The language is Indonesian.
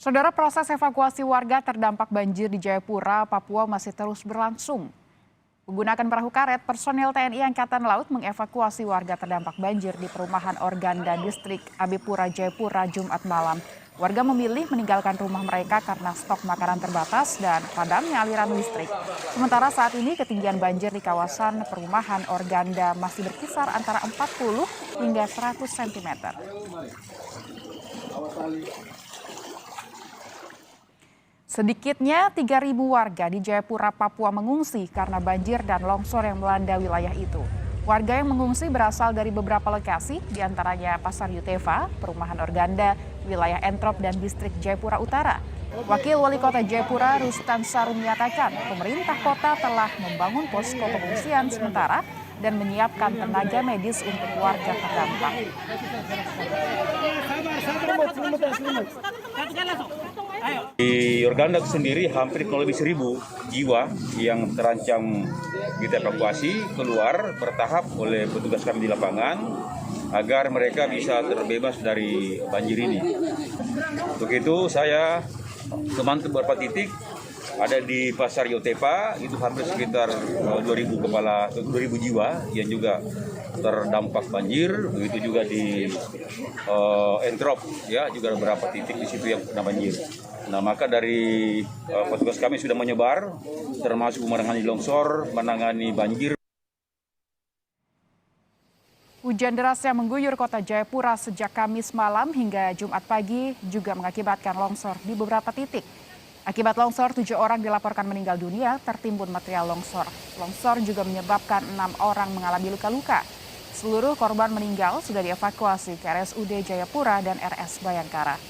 Saudara, proses evakuasi warga terdampak banjir di Jayapura, Papua masih terus berlangsung. Menggunakan perahu karet, personel TNI Angkatan Laut mengevakuasi warga terdampak banjir di perumahan Organda Distrik Abipura, Jayapura, Jumat malam. Warga memilih meninggalkan rumah mereka karena stok makanan terbatas dan padamnya aliran listrik. Sementara saat ini ketinggian banjir di kawasan perumahan Organda masih berkisar antara 40 hingga 100 cm. Sedikitnya 3.000 warga di Jayapura, Papua mengungsi karena banjir dan longsor yang melanda wilayah itu. Warga yang mengungsi berasal dari beberapa lokasi, diantaranya Pasar Yutefa, Perumahan Organda, wilayah Entrop, dan distrik Jayapura Utara. Wakil Wali Kota Jayapura, Rustan Saru, menyatakan pemerintah kota telah membangun posko pengungsian sementara dan menyiapkan tenaga medis untuk warga terdampak. Di Organda sendiri hampir kurang lebih 1.000 jiwa yang terancam kita evakuasi keluar bertahap oleh petugas kami di lapangan agar mereka bisa terbebas dari banjir ini. Untuk itu saya memantau beberapa titik, ada di Pasar Yotepa itu hampir sekitar 2.000 jiwa yang juga terdampak banjir, begitu juga di Entrop ya juga beberapa titik di situ yang kena banjir. Nah, maka dari petugas kami sudah menyebar termasuk menangani longsor, menangani banjir. Hujan deras yang mengguyur kota Jayapura sejak Kamis malam hingga Jumat pagi juga mengakibatkan longsor di beberapa titik. Akibat longsor, 7 orang dilaporkan meninggal dunia tertimbun material longsor. Longsor juga menyebabkan 6 orang mengalami luka-luka. Seluruh korban meninggal sudah dievakuasi ke RSUD Jayapura dan RS Bayangkara.